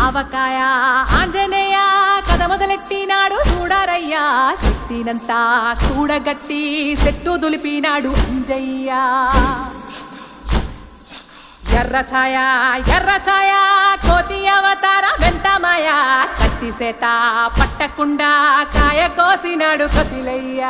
ఆవకాయ ఆంజనేయ కథ మొదలెట్టినాడు చూడరయ్యా శక్తినంతా చూడగట్టి చెట్టు దులిపినాడు అంజయ్య ఎర్ర ఛాయ కోతి అవతార వెంటమాయ కత్తి సేత పట్టకుండా కాయ కోసినాడు కపిలయ్య